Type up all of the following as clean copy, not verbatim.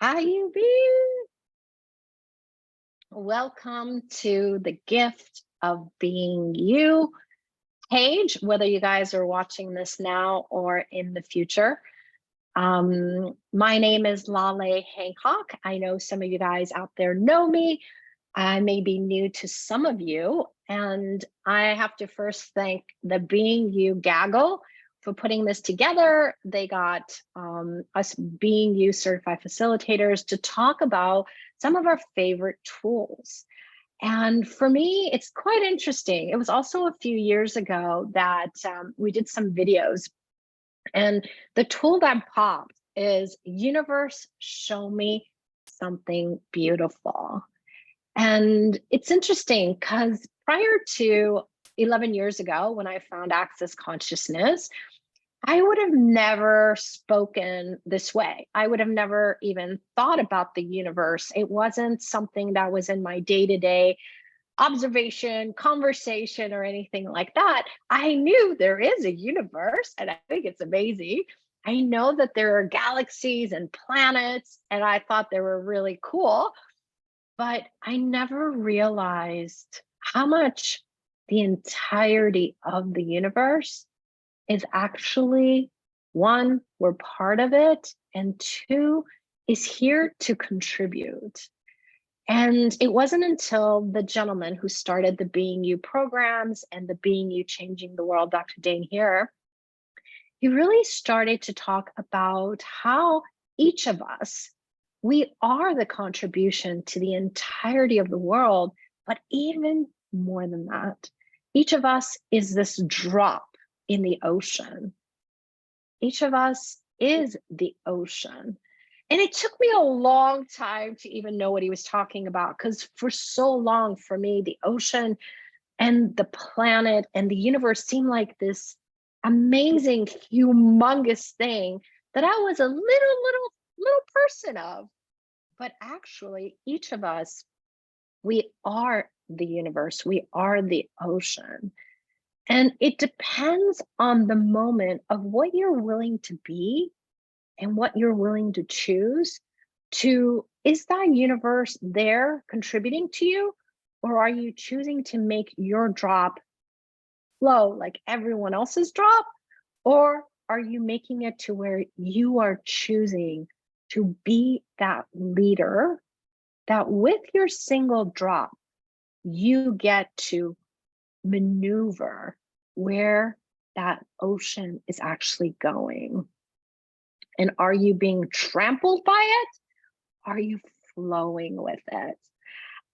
How you been? Welcome to the gift of being you page, whether you guys are watching this now or in the future. My name is Laleh Hancock. I know some of you guys out there know me. I may be new to some of you, and I have to first thank the Being You gaggle for putting this together. They got us Being You certified facilitators to talk about some of our favorite tools. And for me, it's quite interesting. It was also a few years ago that we did some videos, and the tool that popped is Universe, Show Me Something Beautiful. And it's interesting because prior to 11 years ago, when I found Access Consciousness, I would have never spoken this way. I would have never even thought about the universe. It wasn't something that was in my day-to-day observation, conversation, or anything like that. I knew there is a universe, and I think it's amazing. I know that there are galaxies and planets, and I thought they were really cool. But I never realized how much the entirety of the universe is actually, one, we're part of it, and two, is here to contribute. And it wasn't until the gentleman who started the Being You programs and the Being You Changing the World, Dr. Dane here, he really started to talk about how each of us, we are the contribution to the entirety of the world, but even more than that, each of us is this drop in the ocean. Each of us is the ocean. And it took me a long time to even know what he was talking about, because for so long, for me, the ocean and the planet and the universe seemed like this amazing, humongous thing that I was a little person of. But actually, each of us, we are the universe, we are the ocean. And it depends on the moment of what you're willing to be and what you're willing to choose to, is that universe there contributing to you? Or are you choosing to make your drop flow like everyone else's drop? Or are you making it to where you are choosing to be that leader that with your single drop, you get to maneuver where that ocean is actually going? And are you being trampled by it? Are you flowing with it?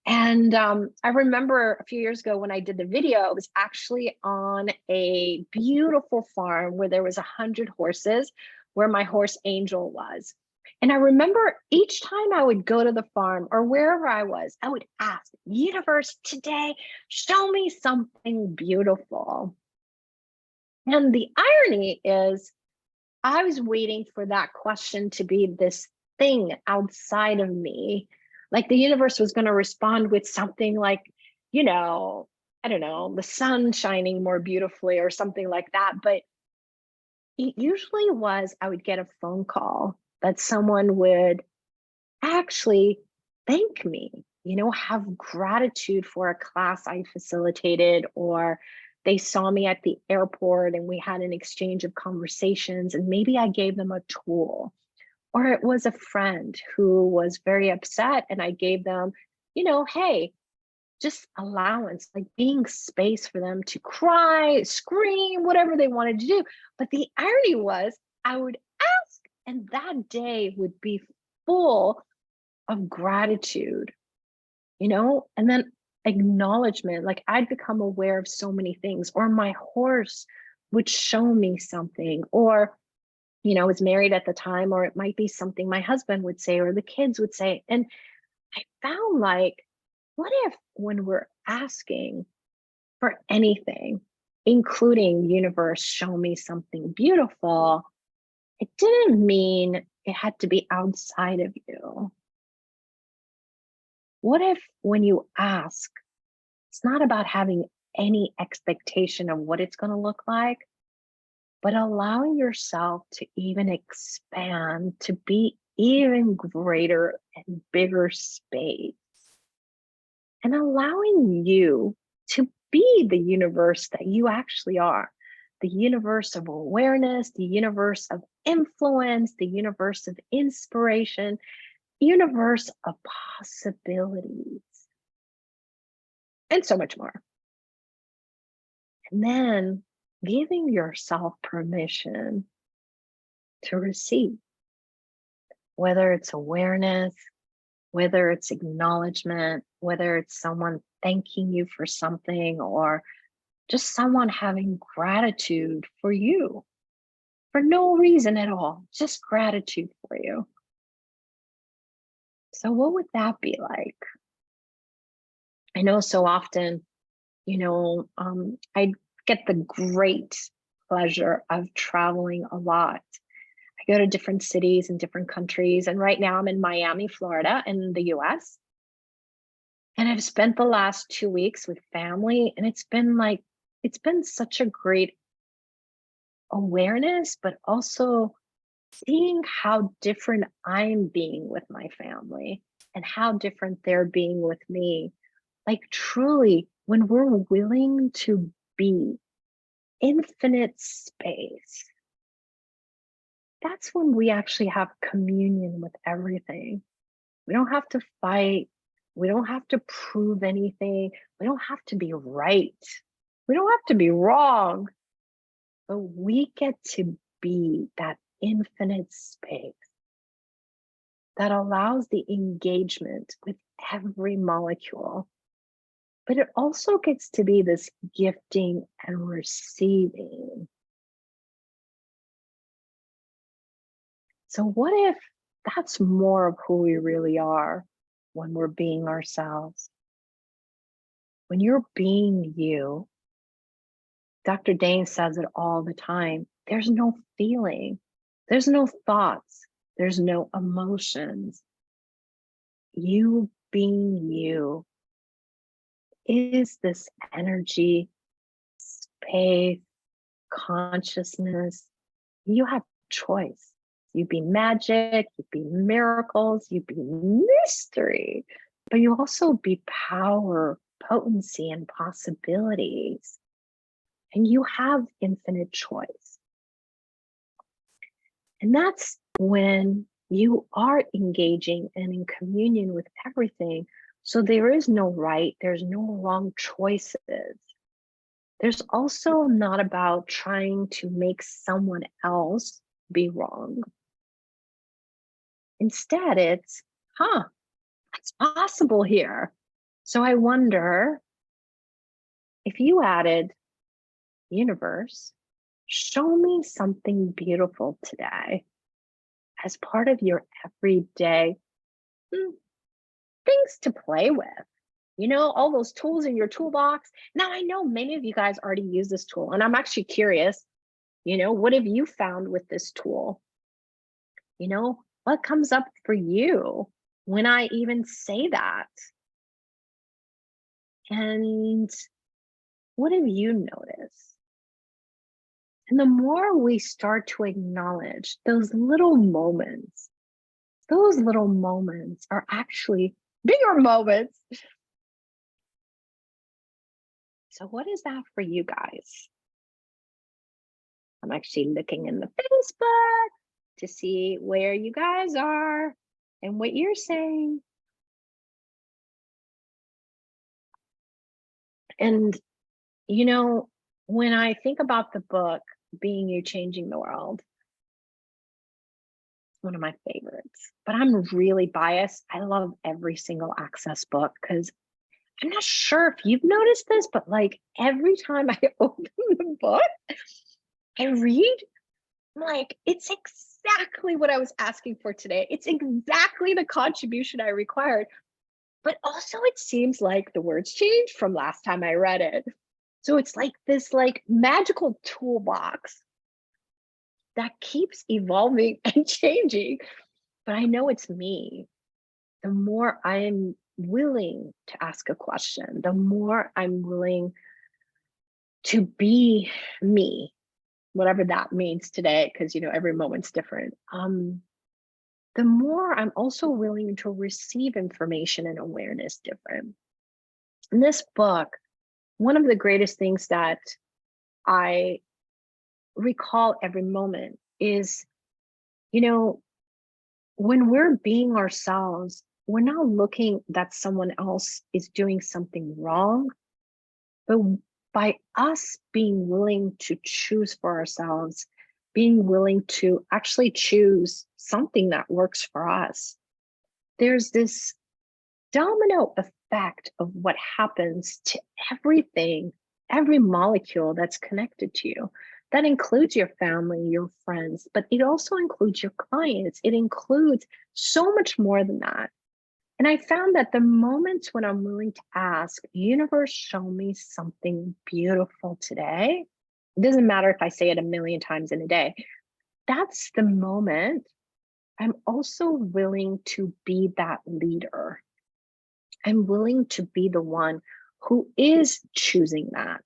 And I remember a few years ago when I did the video, it was actually on a beautiful farm where there was 100 horses, where my horse Angel was. And I remember each time I would go to the farm or wherever I was, I would ask, universe, today, show me something beautiful. And the irony is, I was waiting for that question to be this thing outside of me. Like the universe was going to respond with something like, I don't know, the sun shining more beautifully or something like that. But it usually was, I would get a phone call that someone would actually thank me, have gratitude for a class I facilitated, or they saw me at the airport and we had an exchange of conversations, and maybe I gave them a tool. Or it was a friend who was very upset and I gave them, hey, just allowance, like being space for them to cry, scream, whatever they wanted to do. But the irony was, I would ask, and that day would be full of gratitude, and then acknowledgement. Like I'd become aware of so many things, or my horse would show me something, or, I was married at the time, or it might be something my husband would say, or the kids would say. And I found like, what if when we're asking for anything, including universe, show me something beautiful, it didn't mean it had to be outside of you. What if when you ask, it's not about having any expectation of what it's going to look like, but allowing yourself to even expand to be even greater and bigger space, and allowing you to be the universe that you actually are, the universe of awareness, the universe of influence, the universe of inspiration, universe of possibilities, and so much more. And then giving yourself permission to receive, whether it's awareness, whether it's acknowledgement, whether it's someone thanking you for something, or just someone having gratitude for you for no reason at all, just gratitude for you. So, what would that be like? I know so often, I get the great pleasure of traveling a lot. I go to different cities and different countries. And right now I'm in Miami, Florida, in the US. And I've spent the last 2 weeks with family. And it's been such a great awareness, but also seeing how different I'm being with my family and how different they're being with me. Like, truly, when we're willing to be infinite space, that's when we actually have communion with everything. We don't have to fight. We don't have to prove anything. We don't have to be right. We don't have to be wrong. But we get to be that infinite space that allows the engagement with every molecule. But it also gets to be this gifting and receiving. So, what if that's more of who we really are when we're being ourselves? When you're being you, Dr. Dane says it all the time, there's no feeling, there's no thoughts, there's no emotions. You being you is this energy, space, consciousness. You have choice. You be magic, you be miracles, you be mystery, but you also be power, potency, and possibilities. And you have infinite choice. And that's when you are engaging and in communion with everything. So there is no right, there's no wrong choices. There's also not about trying to make someone else be wrong. Instead, it's, what's possible here? So I wonder if you added, universe, show me something beautiful today as part of your everyday things to play with. All those tools in your toolbox. Now, I know many of you guys already use this tool, and I'm actually curious, what have you found with this tool? What comes up for you when I even say that? And what have you noticed? And the more we start to acknowledge those little moments are actually bigger moments. So what is that for you guys? I'm actually looking in the Facebook to see where you guys are and what you're saying. And, when I think about the book, Being You, Changing the World, one of my favorites, but I'm really biased. I love every single Access book because I'm not sure if you've noticed this, but like every time I open the book, I read, I'm like, it's exactly what I was asking for today. It's exactly the contribution I required. But also it seems like the words changed from last time I read it. So it's like this magical toolbox that keeps evolving and changing. But I know it's me. The more I'm willing to ask a question, the more I'm willing to be me, whatever that means today, because every moment's different. the more I'm also willing to receive information and awareness different. In this book, one of the greatest things that I recall every moment is, you know, when we're being ourselves, we're not looking that someone else is doing something wrong, but by us being willing to choose for ourselves, being willing to actually choose something that works for us, there's this domino effect of what happens to everything, every molecule that's connected to you. That includes your family, your friends, but it also includes your clients. It includes so much more than that. And I found that the moments when I'm willing to ask, universe, show me something beautiful today. It doesn't matter if I say it a million times in a day. That's the moment I'm also willing to be that leader. I'm willing to be the one who is choosing that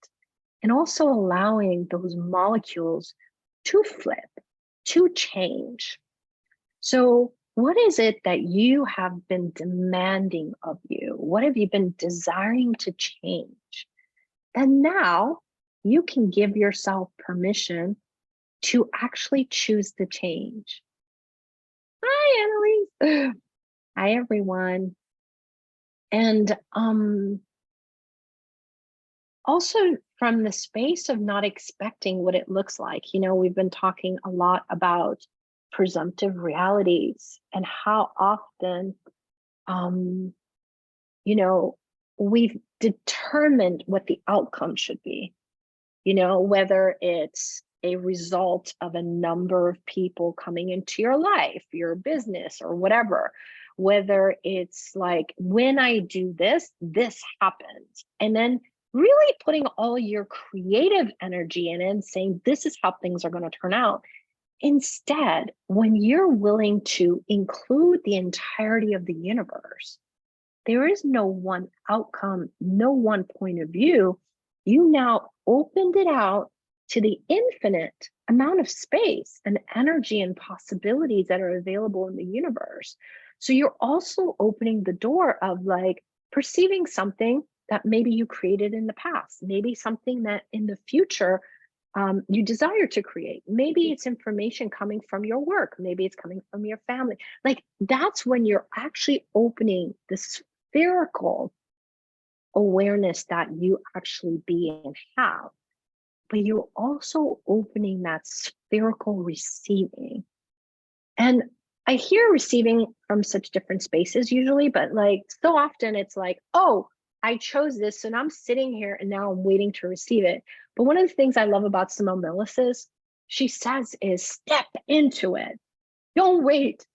and also allowing those molecules to flip, to change. So, what is it that you have been demanding of you? What have you been desiring to change? And now you can give yourself permission to actually choose the change. Hi, Annalise. Hi, everyone. And also from the space of not expecting what it looks like. You know, we've been talking a lot about presumptive realities and how often, you know, we've determined what the outcome should be, you know, whether it's a result of a number of people coming into your life, your business, or whatever, whether it's like, when I do this, this happens. And then really putting all your creative energy in it and saying, this is how things are going to turn out. Instead, when you're willing to include the entirety of the universe, there is no one outcome, no one point of view. You now opened it out to the infinite amount of space and energy and possibilities that are available in the universe. So you're also opening the door of like perceiving something that maybe you created in the past, maybe something that in the future you desire to create. Maybe it's information coming from your work, maybe it's coming from your family. Like that's when you're actually opening the spherical awareness that you actually be and have, but you're also opening that spherical receiving. And I hear receiving from such different spaces usually, but like so often it's like, oh, I chose this, so now I'm sitting here and now I'm waiting to receive it. But one of the things I love about Simone Milas's, she says is step into it. Don't wait.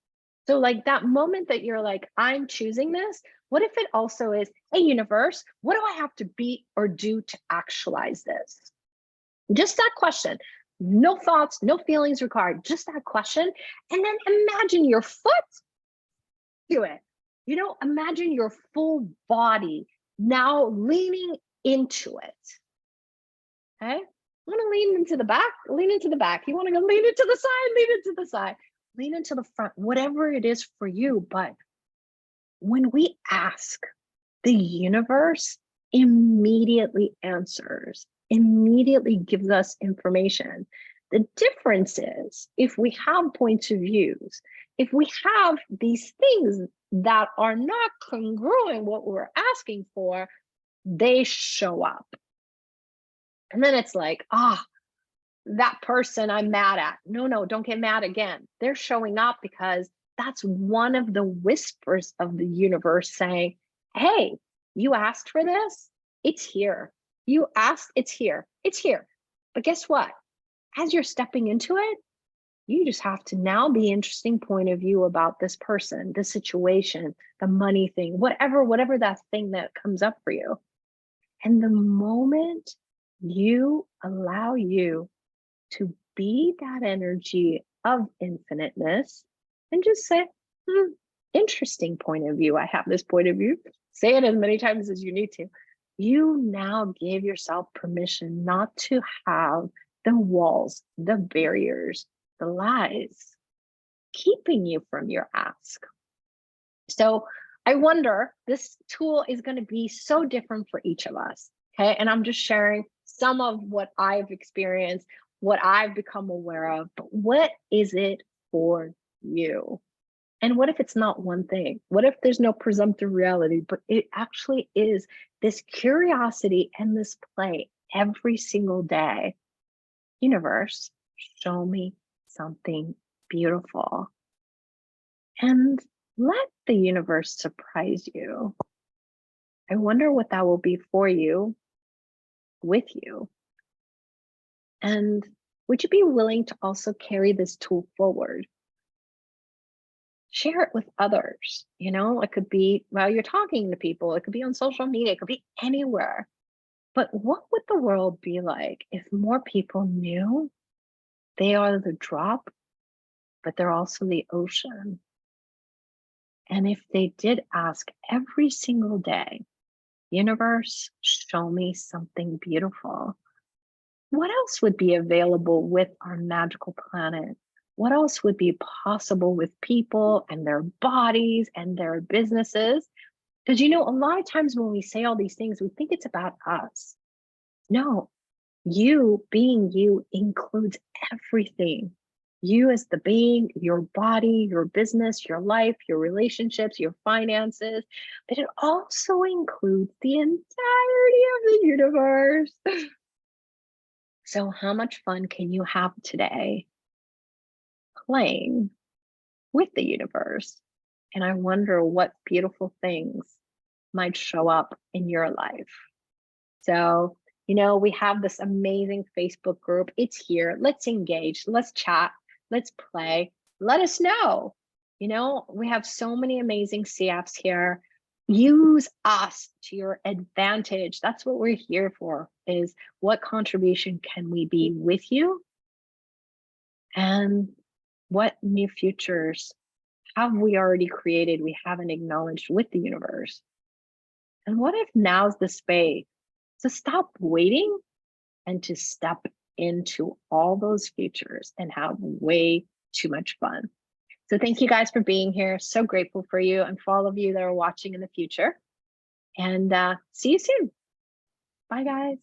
So like that moment that you're like, I'm choosing this, what if it also is, hey, universe, what do I have to be or do to actualize this? Just that question. No thoughts, no feelings required, just that question. And then imagine your foot to it. You know, imagine your full body now leaning into it. Okay? You want to lean into the back? Lean into the back. You want to go lean into the side? Lean into the side. Lean into the front, whatever it is for you. But when we ask, the universe immediately answers, immediately gives us information. The difference is if we have points of views, if we have these things that are not congruent what we're asking for, they show up. And then it's like, that person I'm mad at. No, don't get mad again. They're showing up because that's one of the whispers of the universe saying, hey, you asked for this, it's here. You asked, it's here. It's here. But guess what? As you're stepping into it, you just have to now be interesting point of view about this person, the situation, the money thing, whatever that thing that comes up for you. And the moment you allow you to be that energy of infiniteness and just say, interesting point of view. I have this point of view. Say it as many times as you need to. You now give yourself permission not to have the walls, the barriers, the lies. keeping you from your ask? So I wonder, this tool is going to be so different for each of us. Okay. And I'm just sharing some of what I've experienced, what I've become aware of, but what is it for you? And what if it's not one thing? What if there's no presumptive reality, but it actually is this curiosity and this play every single day? Universe, show me something beautiful. And let the universe surprise you. I wonder what that will be for you, with you. And would you be willing to also carry this tool forward? Share it with others. It could be while you're talking to people, it could be on social media, it could be anywhere. But what would the world be like if more people knew they are the drop, but they're also the ocean? And if they did ask every single day, universe, show me something beautiful, what else would be available with our magical planet? What else would be possible with people and their bodies and their businesses? Because, a lot of times when we say all these things, we think it's about us. No, you being you includes everything. You as the being, your body, your business, your life, your relationships, your finances, but it also includes the entirety of the universe. So how much fun can you have today playing with the universe? And I wonder what beautiful things might show up in your life. So, we have this amazing Facebook group. It's here. Let's engage. Let's chat. Let's play. Let us know. We have so many amazing CFs here. Use us to your advantage. That's what we're here for, is what contribution can we be with you? And what new futures have we already created we haven't acknowledged with the universe? And what if now's the space to stop waiting and to step into all those futures and have way too much fun? So thank you guys for being here. So grateful for you and for all of you that are watching in the future. And see you soon. Bye, guys.